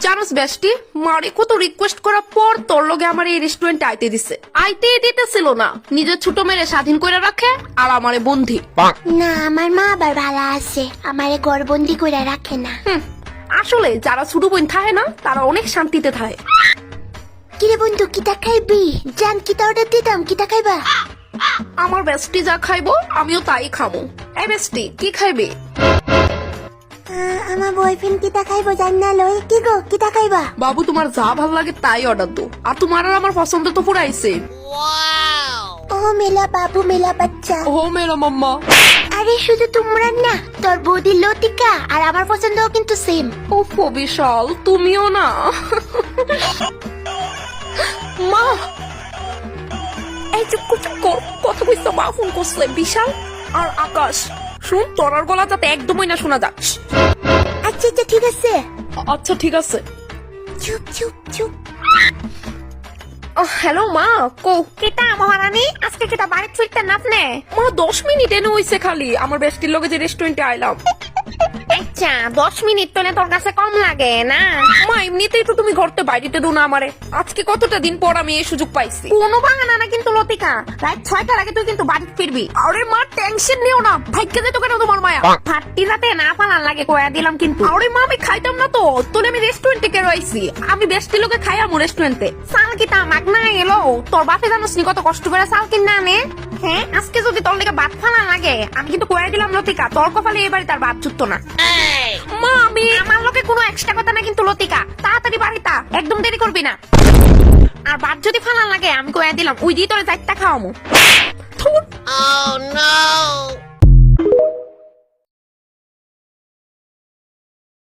জানোস বেস্টি, মারে কত রিকোয়েস্ট করার পর তোর লগে আমার এই রেস্টুরেন্টে আইতে দিছে। আইতে দিতেছিল না, নিজের ছোট মেরে স্বাধীন করে রাখে আর আমারে বন্ধি। না, আমার মা আবার ভালো আছে, আমারে গড়বন্দি করে রাখে না। আসলে যারা ছোট বোন থাকে না তারা অনেক শান্তিতে থাকে। কিরে বন্ধু, কিটা খাইবি? জান কিটা অর্ডার দিতাম, কিটা খাইবা? আমার বেস্টি যা খাইবো আমিও তাই খাবো। এই বেস্টি কি খাইবে? আমার বয়ফ্রেন্ড কিটা খাইবো জান না লই। কি গো, কিটা খাইবা? বাবু তোমার যা ভাল লাগে তাই অর্ডার দো, আর তোমার আর আমার পছন্দ তো পুরাইছে। ও মেলা বাবু, মেলা বাচ্চা। ও মেরা মাম্মা। আরে শুধু তোমরা না, তোর বৌদি লতিকা আর আমার পছন্দও কিন্তু সেম। ও বিশাল, তুমিও না। মা এই চুপ কর, কথা কইছো, মা ফোন করছে। বিশাল আর আকাশ, শুন তোরার গলা যাতে একদমই না শোনা যাক। আচ্ছা আচ্ছা ঠিক আছে। আচ্ছা ঠিক আছে। চুপ চুপ চুপ। হ্যালো মা, কো কেটা মহারানী, আজকে কেটা বাড়ি ফিরতে নাপনে? মা 10 মিনিট এনে হইছে খালি, আমার বেস্টির লগে যে রেস্টুরেন্টে আইলাম। আচ্ছা 10 মিনিট তো তোর কাছে কম লাগে না? মা এমনিতেই তো তুমি ঘরতে বাইরেতে দো না আমারে, আজকে কতটা দিন পর আমি এই সুযোগ পাইছি। কোনো বাহানা না কিন্তু লতিকা, রাত 6টার আগে তুই কিন্তু বাড়ি ফিরবি। আরে মা টেনশন নিও না, ভাগ্যে যেত কেন তোমার মায়া। ফাটতি রাতে না পালান লাগে কয়া দিলাম কিন্তু। আরে মা আমি খাইতাম না তো, তোলে আমি রেস্টুরেন্টে কে রইছি, আমি বেস্টির লগে খাইয়ামু রেস্টুরেন্টে। সাল কিটা মাগনা এলো, তোর বাপে জানোস নি কত কষ্ট করে চাল কিনা আনে? হ্যাঁ, আজকে যদি তোর লেগে ভাত ফালা লাগে, আমি কিন্তু কয়া দিলাম লতিকা, তোর কপালে এবারে তার ভাত জুটতো না। মা আমি আমার লোকে কোনো এক্সট্রা কথা না কিন্তু লতিকা, তাড়াতাড়ি বাড়িটা, একদম দেরি করবি না। আর ভাত যদি ফালা লাগে আমি কয়া দিলাম, ওই দিয়ে তোর 4টা খাওয়ামু। থুর। Oh no!